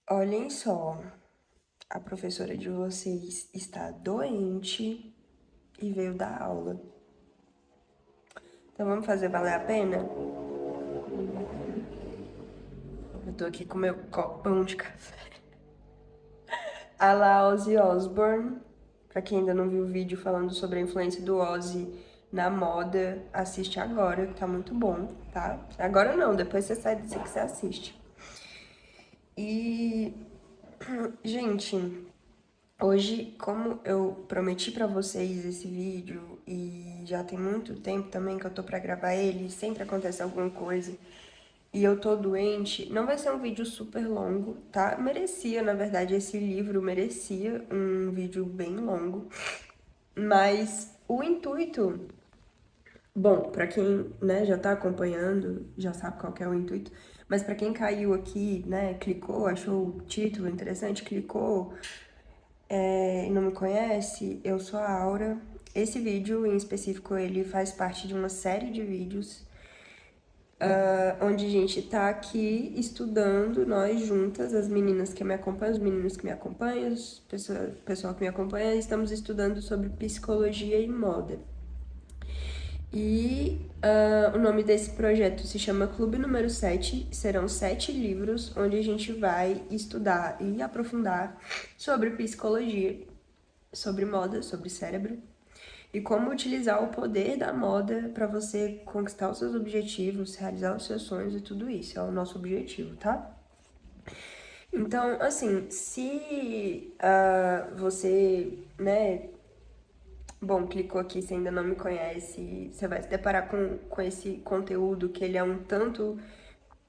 Olhem só, a professora de vocês está doente e veio dar aula. Então vamos fazer valer a pena? Eu tô aqui com meu copão de café. A la Ozzy Osbourne. Pra quem ainda não viu o vídeo falando sobre a influência do Ozzy na moda, assiste agora, que tá muito bom, tá? Agora não, depois você sai disso que você assiste. E, gente, hoje, como eu prometi pra vocês esse vídeo e já tem muito tempo também que eu tô pra gravar ele, sempre acontece alguma coisa e eu tô doente, não vai ser um vídeo super longo, tá? Merecia, na verdade, esse livro merecia um vídeo bem longo, mas o intuito, bom, pra quem, né, já tá acompanhando, já sabe qual que é o intuito, mas pra quem caiu aqui, né, clicou, achou o título interessante, clicou e não me conhece, eu sou a Aura. Esse vídeo em específico, ele faz parte de uma série de vídeos onde a gente tá aqui estudando, nós juntas, as meninas que me acompanham, os meninos que me acompanham, o pessoal que me acompanha, estamos estudando sobre psicologia e moda. E o nome desse projeto se chama Clube Número 7. Serão 7 livros onde a gente vai estudar e aprofundar sobre psicologia, sobre moda, sobre cérebro e como utilizar o poder da moda para você conquistar os seus objetivos, realizar os seus sonhos e tudo isso. É o nosso objetivo, tá? Então, assim, se você, né, bom, clicou aqui, você ainda não me conhece, você vai se deparar com esse conteúdo que ele é um tanto,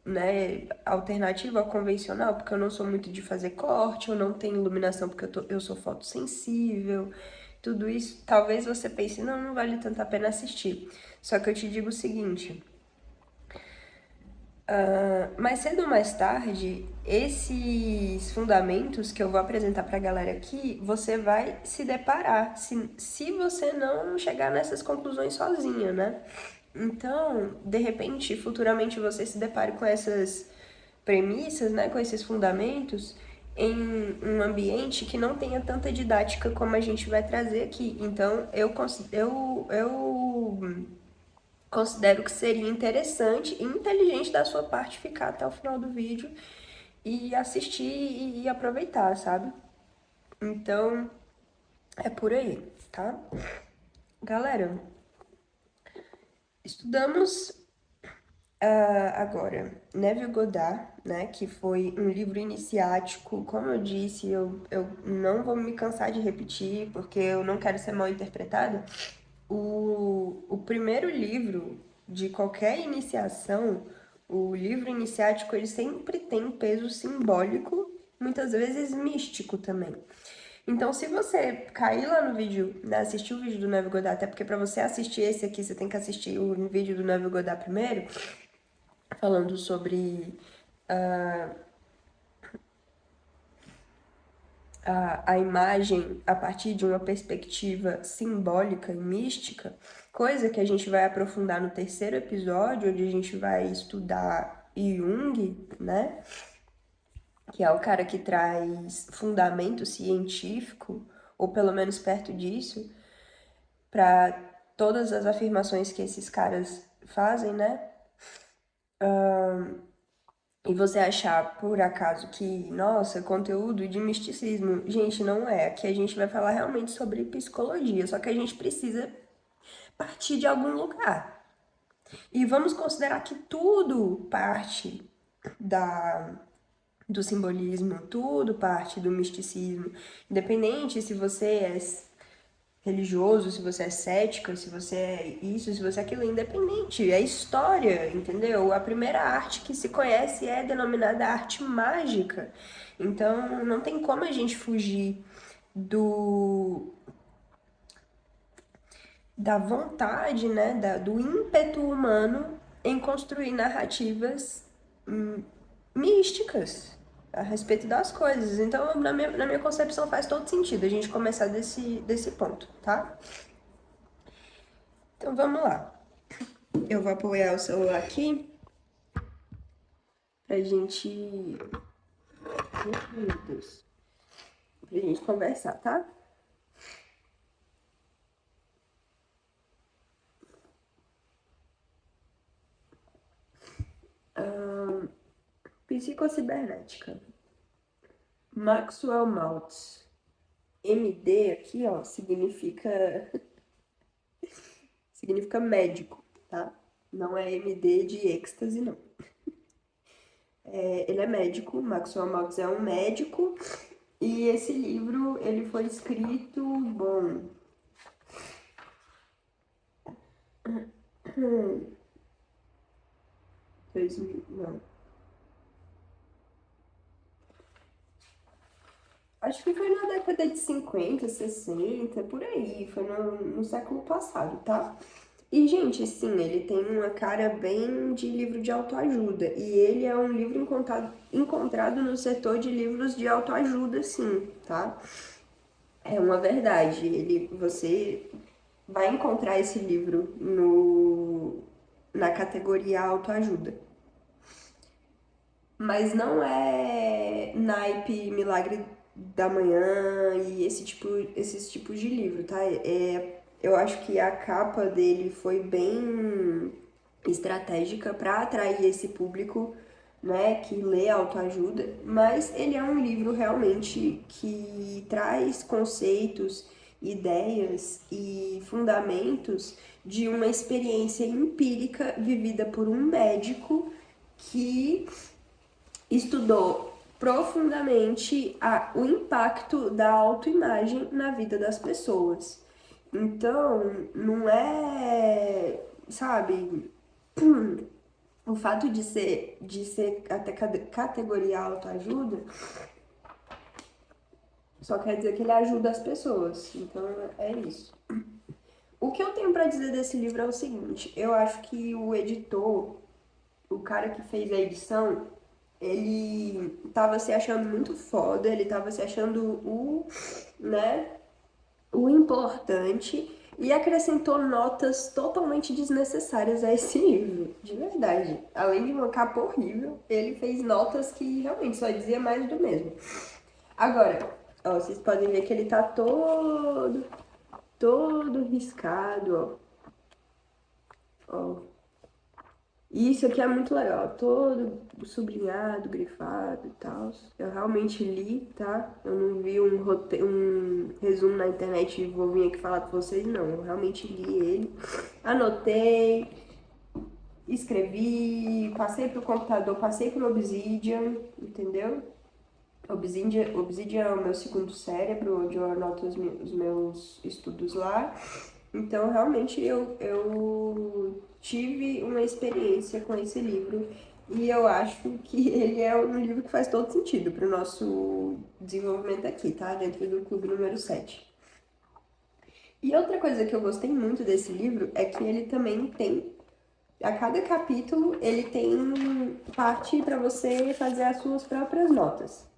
né, alternativo ao convencional, porque eu não sou muito de fazer corte, eu não tenho iluminação porque eu sou fotossensível, tudo isso, talvez você pense, não, não vale tanto a pena assistir. Só que eu te digo o seguinte, mais cedo ou mais tarde, esses fundamentos que eu vou apresentar pra galera aqui, você vai se deparar, se você não chegar nessas conclusões sozinha, né? Então, de repente, futuramente você se depare com essas premissas, né, com esses fundamentos, em um ambiente que não tenha tanta didática como a gente vai trazer aqui. Então, eu considero que seria interessante e inteligente da sua parte ficar até o final do vídeo e assistir e aproveitar, sabe? Então, é por aí, tá? Galera, estudamos agora Neville Goddard, né, que foi um livro iniciático, como eu disse, eu não vou me cansar de repetir, porque eu não quero ser mal interpretada. O primeiro livro de qualquer iniciação, o livro iniciático, ele sempre tem peso simbólico, muitas vezes místico também. Então, se você cair lá no vídeo, né, assistir o vídeo do Neville Goddard, até porque para você assistir esse aqui, você tem que assistir o vídeo do Neville Goddard primeiro, falando sobre a imagem a partir de uma perspectiva simbólica e mística, coisa que a gente vai aprofundar no terceiro episódio, onde a gente vai estudar Jung, né? Que é o cara que traz fundamento científico, ou pelo menos perto disso, para todas as afirmações que esses caras fazem, né? E você achar por acaso que, nossa, conteúdo de misticismo, gente, não é. Aqui a gente vai falar realmente sobre psicologia, só que a gente precisa partir de algum lugar. E vamos considerar que tudo parte da do simbolismo, tudo parte do misticismo. Independente se você é religioso, se você é cético, se você é isso, se você é aquilo, independente, é história, entendeu? A primeira arte que se conhece é denominada arte mágica. Então, não tem como a gente fugir do da vontade, né, do ímpeto humano em construir narrativas místicas a respeito das coisas. Então, na minha concepção, faz todo sentido a gente começar desse ponto, tá? Então, vamos lá. Eu vou apoiar o celular aqui pra gente minutos pra gente conversar, tá? Psicocibernética. Maxwell Maltz. MD aqui, ó, significa médico, tá? Não é MD de êxtase, não. Ele é médico, Maxwell Maltz é um médico, e esse livro, ele foi escrito, bom... 2000, não. Acho que foi na década de 50, 60, por aí, foi no século passado, tá? E, gente, sim, ele tem uma cara bem de livro de autoajuda. E ele é um livro encontrado no setor de livros de autoajuda, sim, tá? É uma verdade. Você vai encontrar esse livro na categoria autoajuda. Mas não é naipe Milagre da Manhã e esses tipos de livro, tá? Eu acho que a capa dele foi bem estratégica para atrair esse público, né, que lê autoajuda, mas ele é um livro realmente que traz conceitos, ideias e fundamentos de uma experiência empírica vivida por um médico que estudou profundamente o impacto da autoimagem na vida das pessoas. Então, não é, sabe, o fato de ser até categoria autoajuda só quer dizer que ele ajuda as pessoas. Então, é isso. O que eu tenho para dizer desse livro é o seguinte: eu acho que o editor, o cara que fez a edição, ele tava se achando muito foda, ele tava se achando o importante e acrescentou notas totalmente desnecessárias a esse livro, de verdade. Além de uma capa horrível, ele fez notas que realmente só dizia mais do mesmo. Agora, ó, vocês podem ver que ele tá todo riscado, ó. Ó. E isso aqui é muito legal, todo sublinhado, grifado e tal. Eu realmente li, tá? Eu não vi um resumo na internet e vou vir aqui falar com vocês, não. Eu realmente li ele, anotei, escrevi, passei pro computador, passei pro Obsidian, entendeu? Obsidian é o meu segundo cérebro, onde eu anoto os meus estudos lá. Então, realmente, eu tive uma experiência com esse livro e eu acho que ele é um livro que faz todo sentido para o nosso desenvolvimento aqui, tá? Dentro do clube número 7. E outra coisa que eu gostei muito desse livro é que ele também tem, a cada capítulo, ele tem parte para você fazer as suas próprias notas.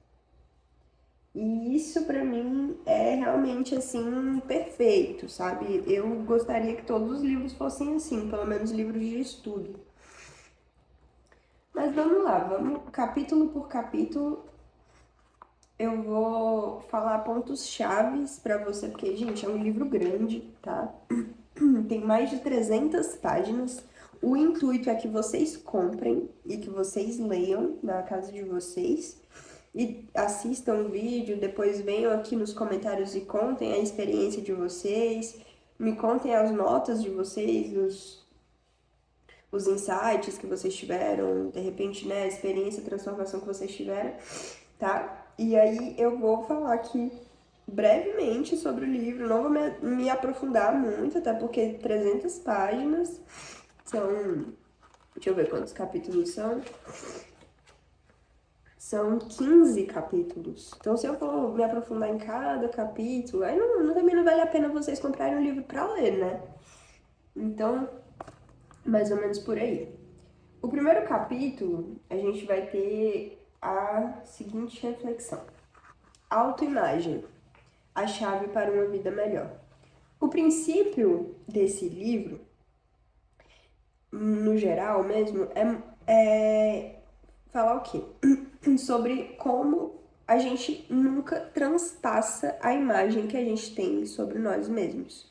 E isso pra mim é realmente assim perfeito, sabe? Eu gostaria que todos os livros fossem assim, pelo menos livros de estudo. Mas vamos lá, vamos capítulo por capítulo. Eu vou falar pontos chaves pra você, porque, gente, é um livro grande, tá? Tem mais de 300 páginas. O intuito é que vocês comprem e que vocês leiam na casa de vocês e assistam o vídeo, depois venham aqui nos comentários e contem a experiência de vocês, me contem as notas de vocês, os insights que vocês tiveram, de repente, né, a experiência, a transformação que vocês tiveram, tá? E aí eu vou falar aqui brevemente sobre o livro, não vou me aprofundar muito, até porque 300 páginas são, deixa eu ver quantos capítulos são. São 15 capítulos. Então, se eu for me aprofundar em cada capítulo, aí também não vale a pena vocês comprarem um livro para ler, né? Então, mais ou menos por aí. O primeiro capítulo, a gente vai ter a seguinte reflexão: autoimagem, a chave para uma vida melhor. O princípio desse livro, no geral mesmo, é falar o quê? Sobre como a gente nunca transpassa a imagem que a gente tem sobre nós mesmos.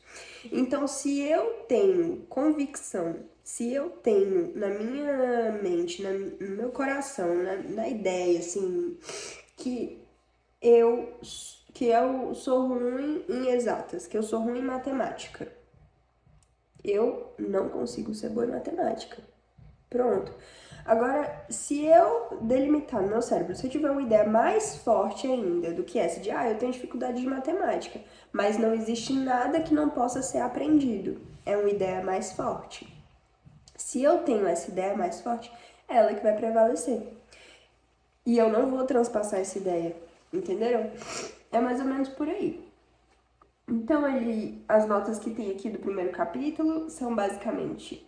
Então, se eu tenho convicção, se eu tenho na minha mente, no meu coração, na ideia, assim, que eu, que eu sou ruim em exatas, que eu sou ruim em matemática, eu não consigo ser boa em matemática. Pronto. Agora, se eu delimitar no meu cérebro, se eu tiver uma ideia mais forte ainda do que essa de, eu tenho dificuldade de matemática, mas não existe nada que não possa ser aprendido, é uma ideia mais forte. Se eu tenho essa ideia mais forte, é ela que vai prevalecer. E eu não vou transpassar essa ideia, entenderam? É mais ou menos por aí. Então, as notas que tem aqui do primeiro capítulo são basicamente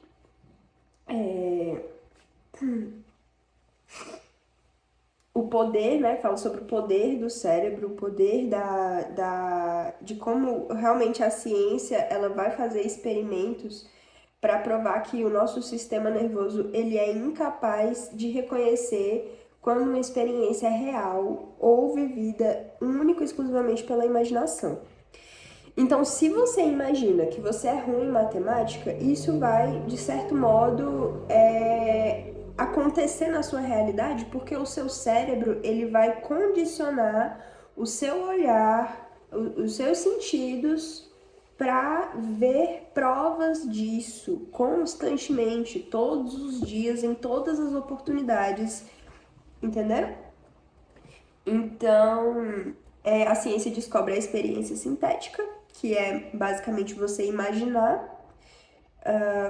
o poder, né? Fala sobre o poder do cérebro, o poder de como realmente a ciência ela vai fazer experimentos para provar que o nosso sistema nervoso ele é incapaz de reconhecer quando uma experiência é real ou vivida única e exclusivamente pela imaginação. Então, se você imagina que você é ruim em matemática, isso vai, de certo modo, acontecer na sua realidade, porque o seu cérebro ele vai condicionar o seu olhar, os seus sentidos para ver provas disso constantemente, todos os dias, em todas as oportunidades, entenderam? Então, a ciência descobre a experiência sintética, que é basicamente você imaginar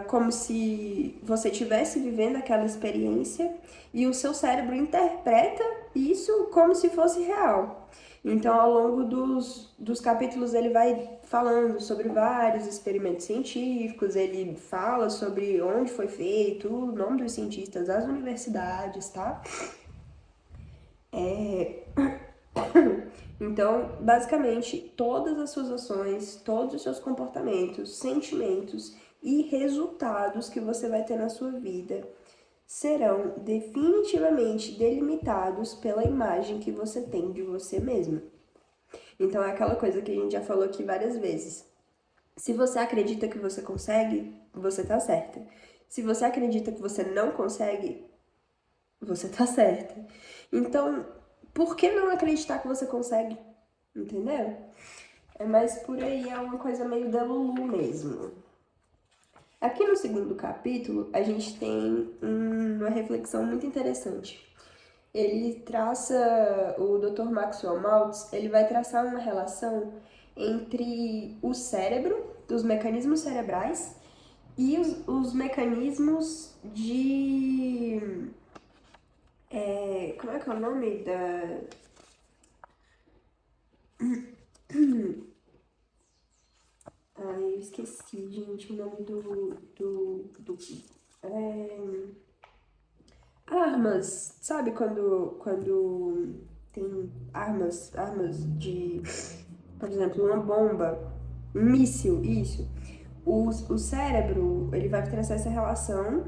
como se você estivesse vivendo aquela experiência e o seu cérebro interpreta isso como se fosse real. Então, ao longo dos capítulos, ele vai falando sobre vários experimentos científicos, ele fala sobre onde foi feito, o nome dos cientistas, as universidades, tá? Então, basicamente, todas as suas ações, todos os seus comportamentos, sentimentos e resultados que você vai ter na sua vida serão definitivamente delimitados pela imagem que você tem de você mesmo. Então, é aquela coisa que a gente já falou aqui várias vezes. Se você acredita que você consegue, você tá certa. Se você acredita que você não consegue, você tá certa. Então, por que não acreditar que você consegue? Entendeu? É mais por aí, é uma coisa meio da Lulu mesmo. Aqui no segundo capítulo, a gente tem uma reflexão muito interessante. Ele traça, o Dr. Maxwell Maltz, ele vai traçar uma relação entre o cérebro, os mecanismos cerebrais e os mecanismos de... como é que é o nome da... eu esqueci, gente, o nome armas, sabe quando tem armas de, por exemplo, uma bomba, um míssil, isso. O cérebro, ele vai traçar essa relação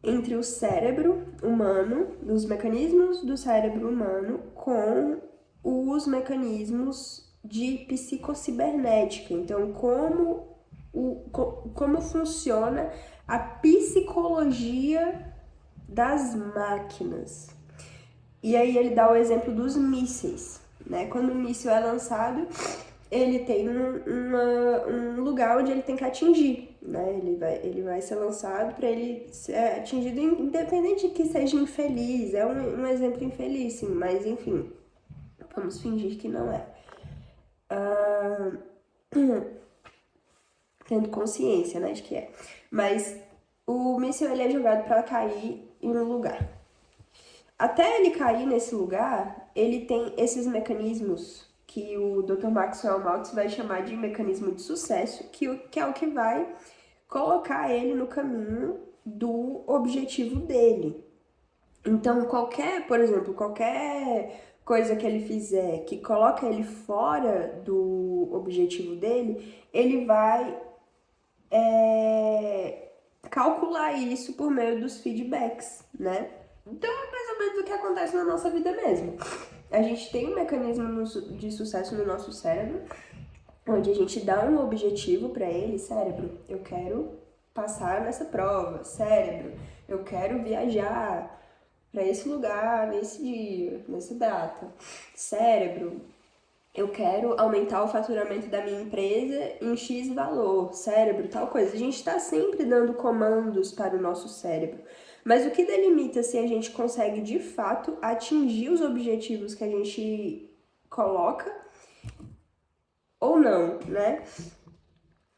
entre o cérebro humano, dos mecanismos do cérebro humano com os mecanismos de psicocibernética. Então, como funciona a psicologia das máquinas. E aí ele dá o exemplo dos mísseis, né? Quando o míssil é lançado, ele tem um lugar onde ele tem que atingir, né? Ele vai ser lançado para ele ser atingido, independente de que seja infeliz. É um exemplo infeliz, sim, mas enfim, vamos fingir que não é. Tendo consciência, né, de que é. Mas o míssil ele é jogado para cair em um lugar. Até ele cair nesse lugar, ele tem esses mecanismos que o Dr. Maxwell Maltz vai chamar de mecanismo de sucesso, que é o que vai colocar ele no caminho do objetivo dele. Então, por exemplo, qualquer coisa que ele fizer que coloca ele fora do objetivo dele, ele vai calcular isso por meio dos feedbacks, né? Então é mais ou menos o que acontece na nossa vida mesmo. A gente tem um mecanismo de sucesso no nosso cérebro, onde a gente dá um objetivo para ele. Cérebro, eu quero passar nessa prova. Cérebro, eu quero viajar para esse lugar, nesse dia, nessa data. Cérebro, eu quero aumentar o faturamento da minha empresa em X valor. Cérebro, tal coisa. A gente está sempre dando comandos para o nosso cérebro. Mas o que delimita se a gente consegue de fato atingir os objetivos que a gente coloca ou não, né?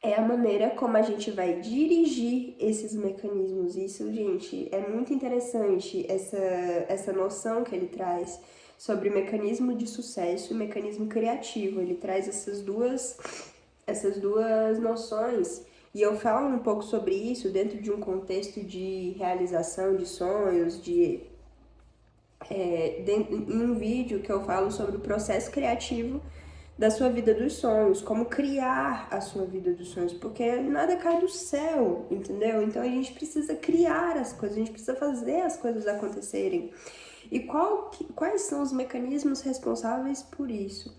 É a maneira como a gente vai dirigir esses mecanismos. Isso, gente, é muito interessante, essa noção que ele traz sobre mecanismo de sucesso e mecanismo criativo. Ele traz essas duas noções. E eu falo um pouco sobre isso dentro de um contexto de realização de sonhos, em um vídeo que eu falo sobre o processo criativo da sua vida dos sonhos, como criar a sua vida dos sonhos, porque nada cai do céu, entendeu? Então a gente precisa criar as coisas, a gente precisa fazer as coisas acontecerem. E quais são os mecanismos responsáveis por isso?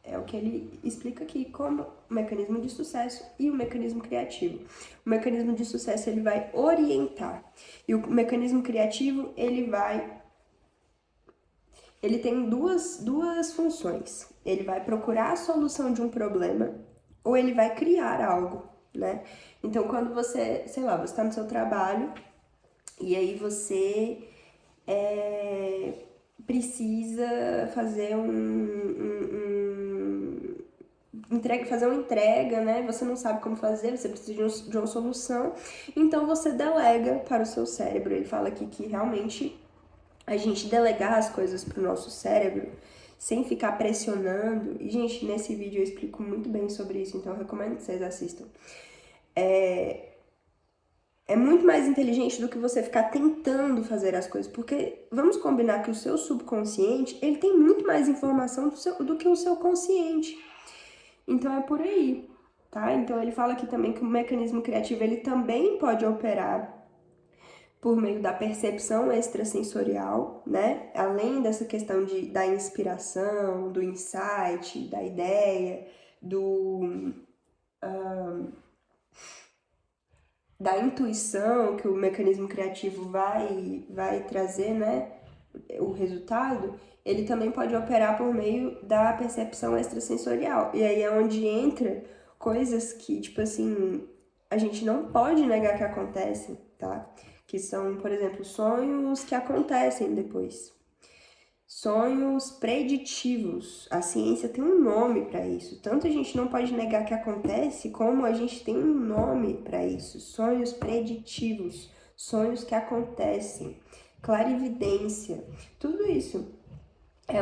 É o que ele explica aqui como o mecanismo de sucesso e o mecanismo criativo. O mecanismo de sucesso ele vai orientar e o mecanismo criativo ele tem duas funções. Ele vai procurar a solução de um problema ou ele vai criar algo, né? Então, quando você, sei lá, você está no seu trabalho e aí você precisa fazer fazer uma entrega, né? Você não sabe como fazer, você precisa de uma solução, então você delega para o seu cérebro. Ele fala aqui que realmente a gente delegar as coisas pro nosso cérebro sem ficar pressionando. E, gente, nesse vídeo eu explico muito bem sobre isso, então eu recomendo que vocês assistam. É muito mais inteligente do que você ficar tentando fazer as coisas, porque vamos combinar que o seu subconsciente, ele tem muito mais informação do que o seu consciente. Então é por aí, tá? Então ele fala aqui também que o mecanismo criativo, ele também pode operar por meio da percepção extrasensorial, né? Além dessa questão da inspiração, do insight, da ideia, da intuição que o mecanismo criativo vai trazer, né? O resultado, ele também pode operar por meio da percepção extrasensorial. E aí é onde entra coisas que, tipo assim, a gente não pode negar que acontecem, tá? Que são, por exemplo, sonhos que acontecem depois. Sonhos preditivos. A ciência tem um nome para isso. Tanto a gente não pode negar que acontece, como a gente tem um nome para isso. Sonhos preditivos. Sonhos que acontecem. Clarividência. Tudo isso é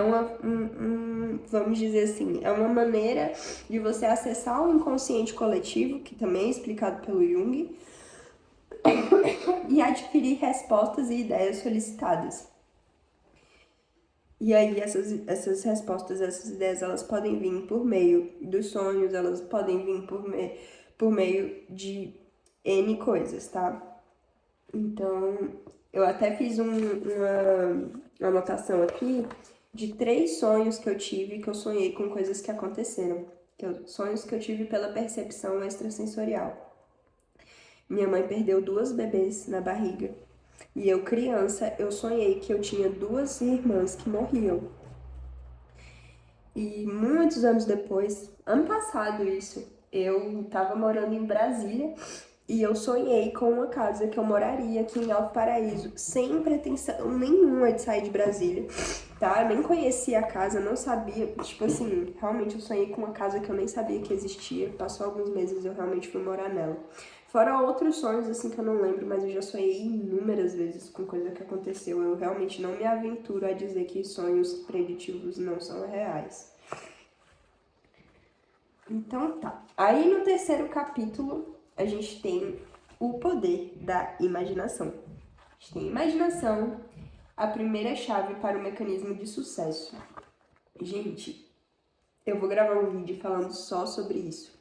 vamos dizer assim, é uma maneira de você acessar o inconsciente coletivo, que também é explicado pelo Jung, e adquirir respostas e ideias solicitadas. E aí essas respostas, essas ideias, elas podem vir por meio dos sonhos, elas podem vir por meio de N coisas, tá? Então, eu até fiz uma anotação aqui de 3 sonhos que eu tive, que eu sonhei com coisas que aconteceram. Sonhos que eu tive pela percepção extrasensorial. Minha mãe perdeu 2 bebês na barriga. E eu, criança, eu sonhei que eu tinha 2 irmãs que morriam. E muitos anos depois, ano passado isso, eu tava morando em Brasília e eu sonhei com uma casa que eu moraria aqui em Alto Paraíso, sem pretensão nenhuma de sair de Brasília, tá? Eu nem conhecia a casa, não sabia, tipo assim, realmente eu sonhei com uma casa que eu nem sabia que existia. Passou alguns meses e eu realmente fui morar nela. Fora outros sonhos, assim, que eu não lembro, mas eu já sonhei inúmeras vezes com coisa que aconteceu. Eu realmente não me aventuro a dizer que sonhos preditivos não são reais. Então tá. Aí no terceiro capítulo, a gente tem o poder da imaginação. A gente tem imaginação, a primeira chave para o mecanismo de sucesso. Gente, eu vou gravar um vídeo falando só sobre isso,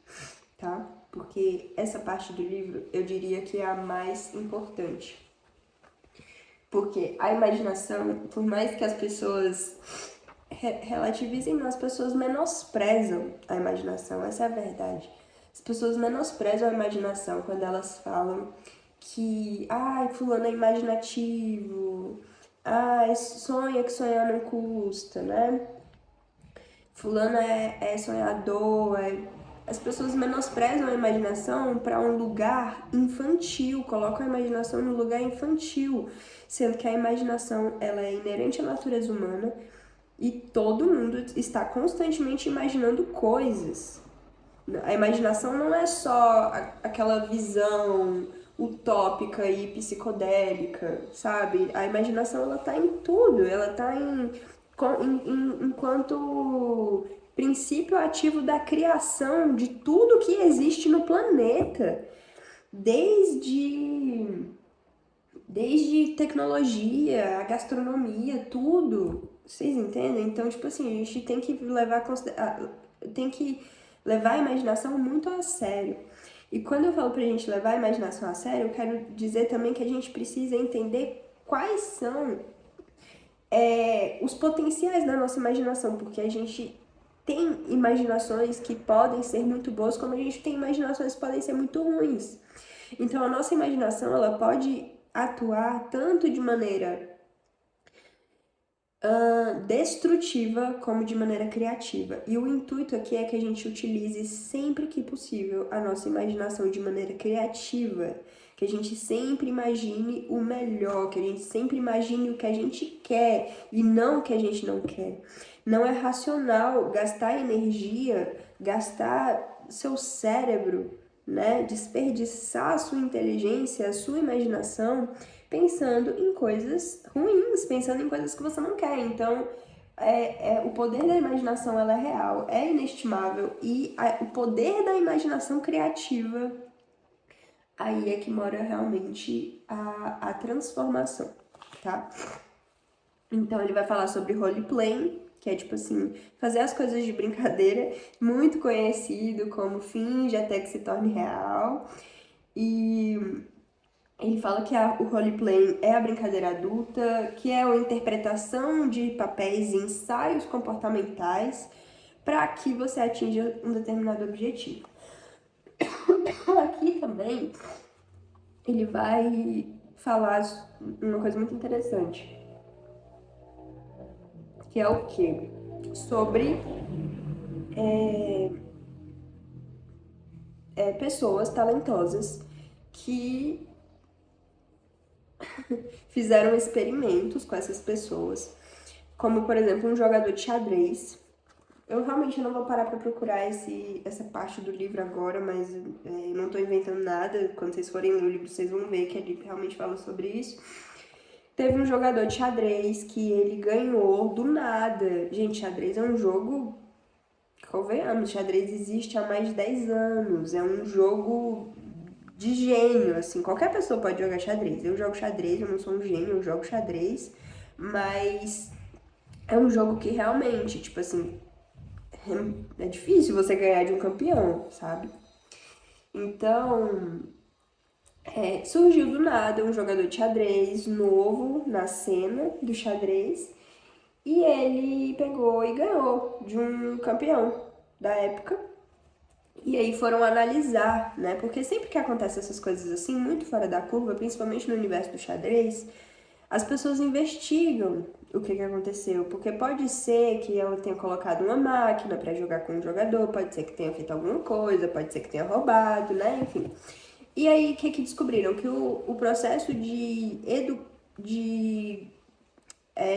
tá? Porque essa parte do livro eu diria que é a mais importante. Porque a imaginação, por mais que as pessoas relativizem, não, as pessoas menosprezam a imaginação, essa é a verdade. As pessoas menosprezam a imaginação quando elas falam que, ai, fulano é imaginativo, ai, sonha que sonhar não custa, né? Fulano é sonhador, as pessoas menosprezam a imaginação para um lugar infantil, colocam a imaginação no lugar infantil, sendo que a imaginação ela é inerente à natureza humana e todo mundo está constantemente imaginando coisas. A imaginação não é só aquela visão utópica e psicodélica, sabe? A imaginação ela tá em tudo, ela tá enquanto princípio ativo da criação de tudo que existe no planeta, desde tecnologia, a gastronomia, tudo. Vocês entendem? Então, tipo assim, a gente tem que levar a imaginação muito a sério. E quando eu falo pra gente levar a imaginação a sério, eu quero dizer também que a gente precisa entender quais são os potenciais da nossa imaginação, porque a gente tem imaginações que podem ser muito boas, como a gente tem imaginações que podem ser muito ruins. Então, a nossa imaginação, ela pode atuar tanto de maneira destrutiva como de maneira criativa. E o intuito aqui é que a gente utilize sempre que possível a nossa imaginação de maneira criativa, que a gente sempre imagine o melhor, que a gente sempre imagine o que a gente quer e não o que a gente não quer. Não é racional gastar energia, gastar seu cérebro, né, desperdiçar a sua inteligência, a sua imaginação pensando em coisas ruins, pensando em coisas que você não quer. Então, o poder da imaginação ela é real, é inestimável e o poder da imaginação criativa, aí é que mora realmente a transformação, tá? Então, ele vai falar sobre roleplay, que é tipo assim, fazer as coisas de brincadeira, muito conhecido como finge até que se torne real. E ele fala que o roleplay é a brincadeira adulta, que é a interpretação de papéis e ensaios comportamentais para que você atinja um determinado objetivo. Aqui também ele vai falar uma coisa muito interessante, que é o quê? Sobre pessoas talentosas que fizeram experimentos com essas pessoas, como por exemplo um jogador de xadrez. Eu realmente não vou parar para procurar essa parte do livro agora, mas eu não estou inventando nada. Quando vocês forem ler o livro, vocês vão ver que ele realmente fala sobre isso. Teve um jogador de xadrez que ele ganhou do nada. Gente, xadrez é um jogo, convenhamos, xadrez existe há mais de 10 anos. É um jogo de gênio, assim. Qualquer pessoa pode jogar xadrez. Eu jogo xadrez, eu não sou um gênio, eu jogo xadrez. Mas é um jogo que realmente, tipo assim, é difícil você ganhar de um campeão, sabe? Então, surgiu do nada um jogador de xadrez novo na cena do xadrez e ele pegou e ganhou de um campeão da época. E aí foram analisar, né? Porque sempre que acontece essas coisas assim, muito fora da curva, principalmente no universo do xadrez, as pessoas investigam o que aconteceu, porque pode ser que ela tenha colocado uma máquina para jogar com um jogador, pode ser que tenha feito alguma coisa, pode ser que tenha roubado, né? Enfim. E aí, o que descobriram? Que o processo de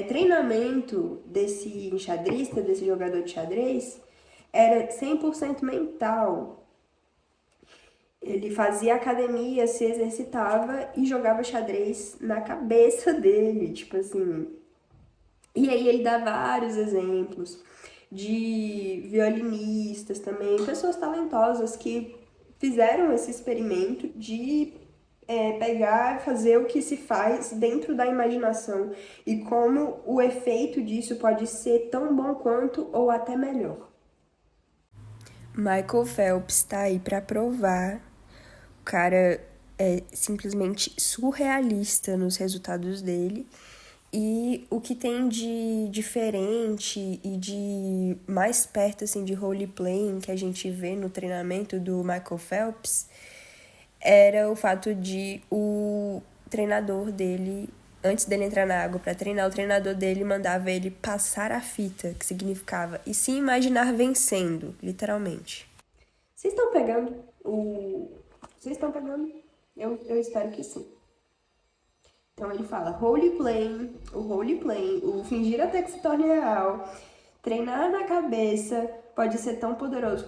treinamento desse enxadrista, desse jogador de xadrez, era 100% mental. Ele fazia academia, se exercitava e jogava xadrez na cabeça dele, tipo assim. E aí ele dá vários exemplos de violinistas também, pessoas talentosas que fizeram esse experimento de pegar e fazer o que se faz dentro da imaginação e como o efeito disso pode ser tão bom quanto ou até melhor. Michael Phelps tá aí para provar. O cara é simplesmente surrealista nos resultados dele. E o que tem de diferente e de mais perto, assim, de roleplaying que a gente vê no treinamento do Michael Phelps era o fato de o treinador dele, antes dele entrar na água para treinar, o treinador dele mandava ele passar a fita, que significava e se imaginar vencendo, literalmente. Vocês estão pegando o... Vocês estão pegando? Eu espero que sim. Então ele fala roleplaying, o fingir até que se torne real, treinar na cabeça pode ser tão poderoso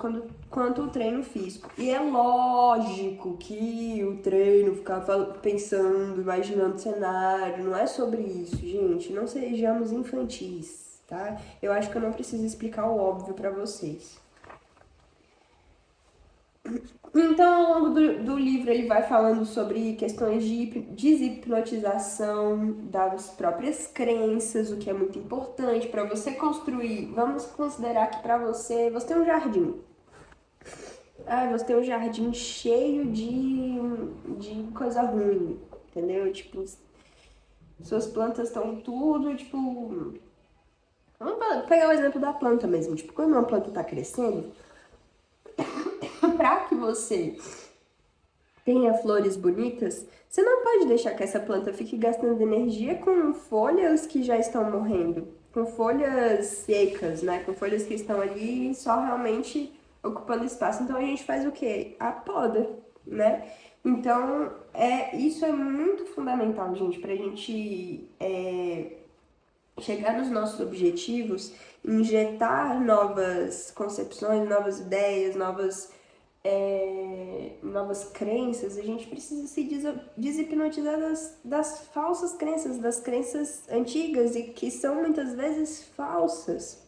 quanto o treino físico. E é lógico que o treino, ficar pensando, imaginando cenário, não é sobre isso, gente. Não sejamos infantis, tá? Eu acho que eu não preciso explicar o óbvio pra vocês. Então, ao longo do livro, ele vai falando sobre questões de deshipnotização das próprias crenças, o que é muito importante para você construir. Vamos considerar que para você tem um jardim. Você tem um jardim cheio de coisa ruim, entendeu? Tipo, suas plantas estão tudo, tipo... Vamos pegar o exemplo da planta mesmo. Tipo, quando uma planta está crescendo, para que você tenha flores bonitas, você não pode deixar que essa planta fique gastando energia com folhas que já estão morrendo, com folhas secas, né? Com folhas que estão ali só realmente ocupando espaço. Então a gente faz o quê? A poda, né? Então isso é muito fundamental, gente, pra gente chegar nos nossos objetivos, injetar novas concepções, novas ideias, novas crenças. A gente precisa se deshipnotizar das falsas crenças, das crenças antigas e que são muitas vezes falsas,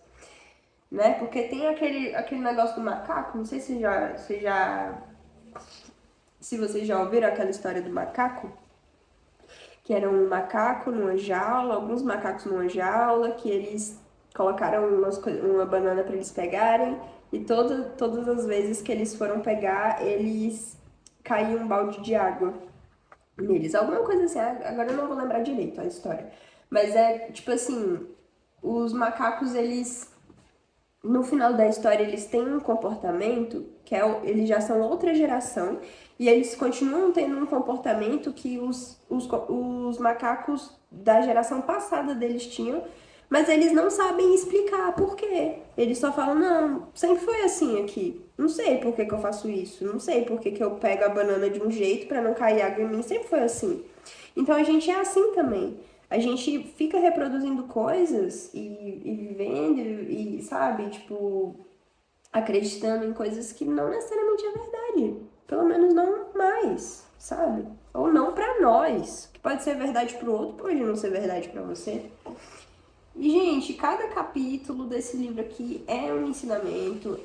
né? Porque tem aquele negócio do macaco, não sei se vocês já ouviram aquela história do macaco, que era um macaco numa jaula, alguns macacos numa jaula, que eles colocaram uma banana para eles pegarem, e todas as vezes que eles foram pegar, eles caíam um balde de água neles. Alguma coisa assim, agora eu não vou lembrar direito a história. Mas é tipo assim, os macacos, eles, no final da história, eles têm um comportamento que eles já são outra geração e eles continuam tendo um comportamento que os macacos da geração passada deles tinham, mas eles não sabem explicar por quê. Eles só falam, não, sempre foi assim aqui. Não sei por que eu faço isso. Não sei por que eu pego a banana de um jeito para não cair água em mim. Sempre foi assim. Então a gente é assim também. A gente fica reproduzindo coisas e vivendo e, sabe, tipo, acreditando em coisas que não necessariamente é verdade. Pelo menos não mais, sabe? Ou não pra nós. Que pode ser verdade pro outro, pode não ser verdade pra você. E, gente, cada capítulo desse livro aqui é um ensinamento,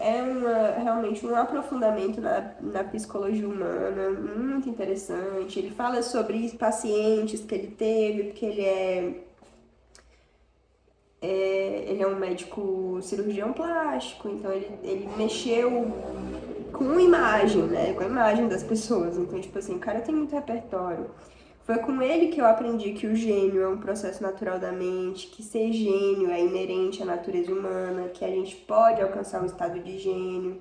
realmente um aprofundamento na psicologia humana, muito interessante. Ele fala sobre pacientes que ele teve, porque ele é um médico cirurgião plástico, então ele mexeu com imagem, né? Com a imagem das pessoas. Então, tipo assim, o cara tem muito repertório. Foi com ele que eu aprendi que o gênio é um processo natural da mente, que ser gênio é inerente à natureza humana, que a gente pode alcançar um estado de gênio.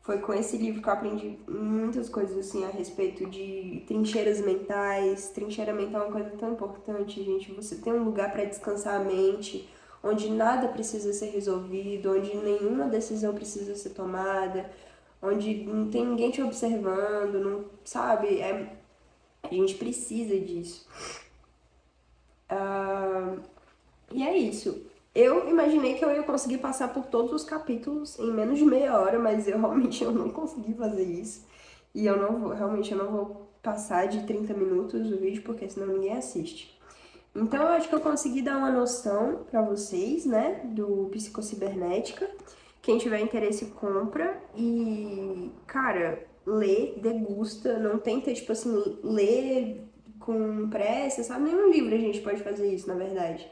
Foi com esse livro que eu aprendi muitas coisas assim a respeito de trincheiras mentais. Trincheira mental é uma coisa tão importante, gente. Você tem um lugar para descansar a mente, onde nada precisa ser resolvido, onde nenhuma decisão precisa ser tomada, onde não tem ninguém te observando, não, sabe? A gente precisa disso. E é isso. Eu imaginei que eu ia conseguir passar por todos os capítulos em menos de meia hora, mas eu realmente não consegui fazer isso. E eu não vou passar de 30 minutos o vídeo, porque senão ninguém assiste. Então eu acho que eu consegui dar uma noção pra vocês, né, do Psicocibernética. Quem tiver interesse, compra. E, cara, lê, degusta, não tenta, tipo assim, ler com pressa, sabe? Nenhum livro a gente pode fazer isso, na verdade.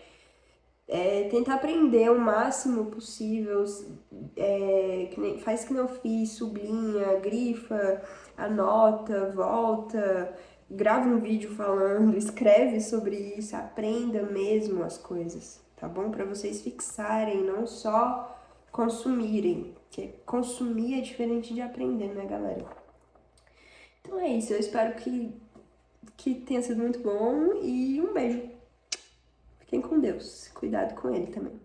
Tentar aprender o máximo possível, faz que nem eu fiz, sublinha, grifa, anota, volta, grava um vídeo falando, escreve sobre isso, aprenda mesmo as coisas, tá bom? Para vocês fixarem, não só consumirem, porque consumir é diferente de aprender, né, galera? Então é isso, eu espero que tenha sido muito bom e um beijo. Fiquem com Deus, cuidado com ele também.